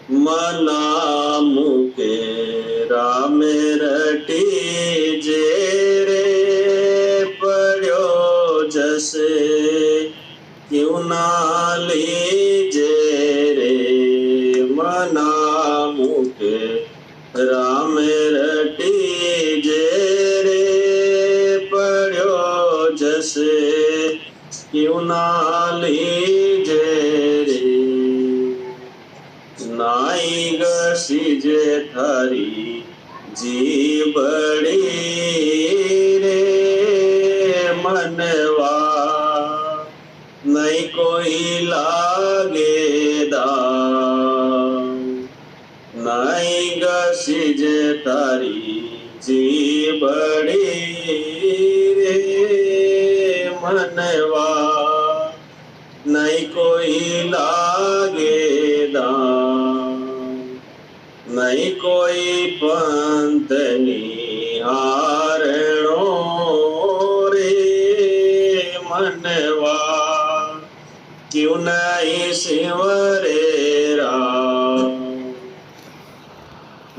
मना मुके राम रटी जे रे पड़ो जसे क्यों ना लीजे रे। मना मुके राम रटी जे रे पड़ो जसे क्यों ना लीजे रे। नाई घसीजे थारी जीवड़ी रे मनवा नहीं कोई लागे दाम। नाई घसीजे तारी जीवड़ी रे मनवा नहीं कोई लागे दाम। नहीं कोई पंथ निहारणो रे मनवा क्यों नहीं सिमरे राम।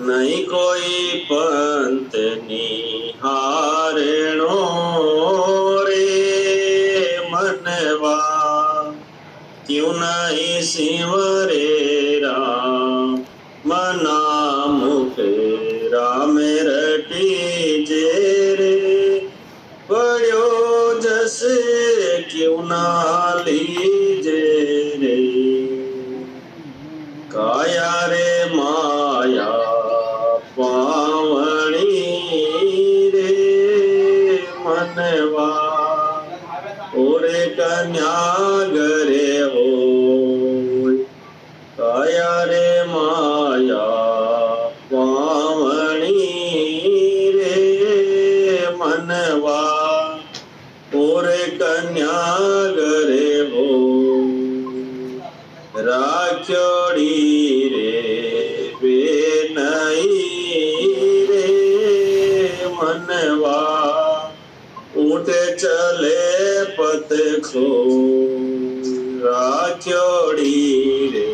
नहीं कोई पंथ निहारणो रे मनवा क्यों नहीं सिमरे राम। मना मुके राम रटी जे रे पड़ो जसे क्यों ना लीजे रे। काया रे माया पावणी रे मनवा ओरे कन्या गरे हो। काया रे माया पावणी रे मनवा ओरे कन्या गरे हो। राख्योड़ी रे बेनई रे मनवा ऊँटे चले पत खो। राख्योड़ी रे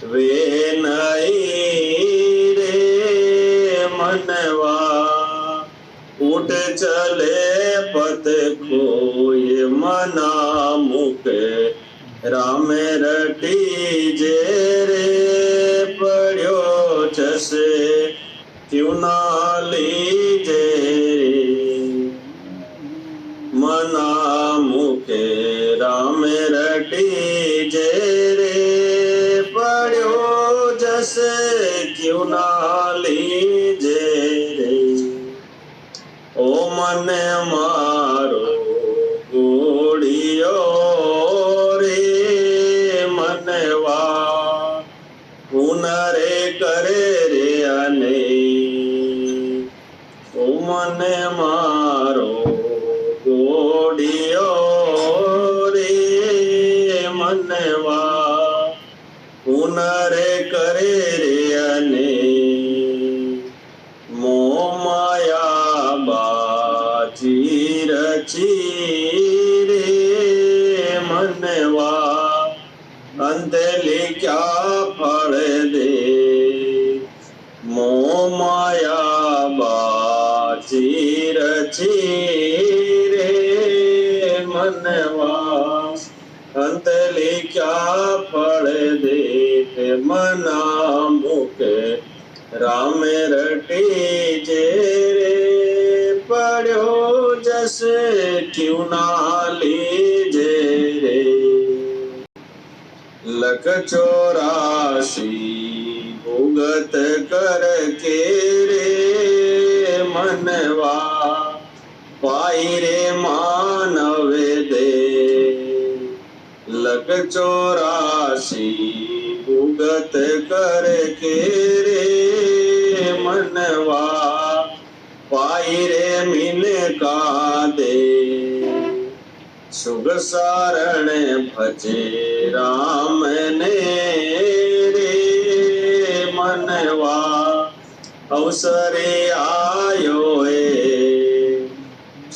बेनई रे मनवा ऊँटे चले पत खो। ये मना मुके राम रटी जे रे पड़ो जसे क्यों ना लीजे रे। मना मुके राम रटी जे रे पड़ो जसे क्यों ना लीजे रे। ओ मन मारो गोड़ियो मनवा हुनरे करे रे अने। ओ मन मारो गोड़ियो रे मनवा हुनरे करे रे अने। मोह माया बाजी रची रे मनवा अंतली क्या फल दे। मोह माया बाजी रची रे मनवा अंतली क्या फल दे। मना मुके राम रटी जे रे पड़ो जसे क्यों ना लीजे रे। लख 84 भुगत कर के रे मनवा पाई रे मानव दे। लख 84 भुगत कर के रे मनवा पाई रे मिन का दे। सुख सारण भजे राम ने रे मनवा अवसरे आयो ए।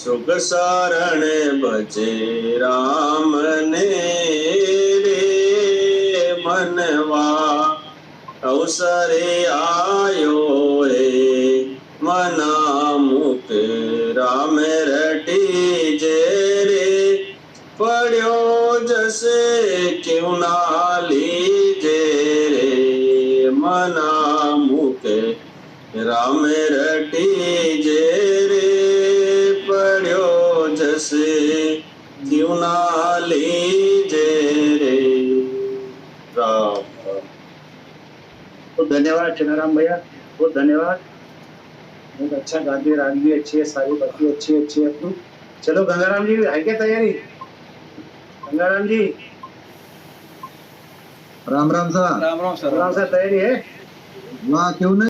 सुख सारण भजे राम ने रे मनवा अवसरे आयो है मना मुके राम रटी जे रे पढ़ो जसे क्यों ना लीजे रे मना मुके राम रटी जे रे पढ़ो जसे क्यों ना लीजे रे राम। बहुत धन्यवाद चनाराम भैया, बहुत धन्यवाद। बहुत अच्छा गाते, राग भी अच्छी है, सारी बातें अच्छी अच्छी है अपनी। चलो गंगाराम जी है क्या तैयारी? गंगाराम जी राम राम सर राम राम सर तैयारी है? वाह क्यों नहीं।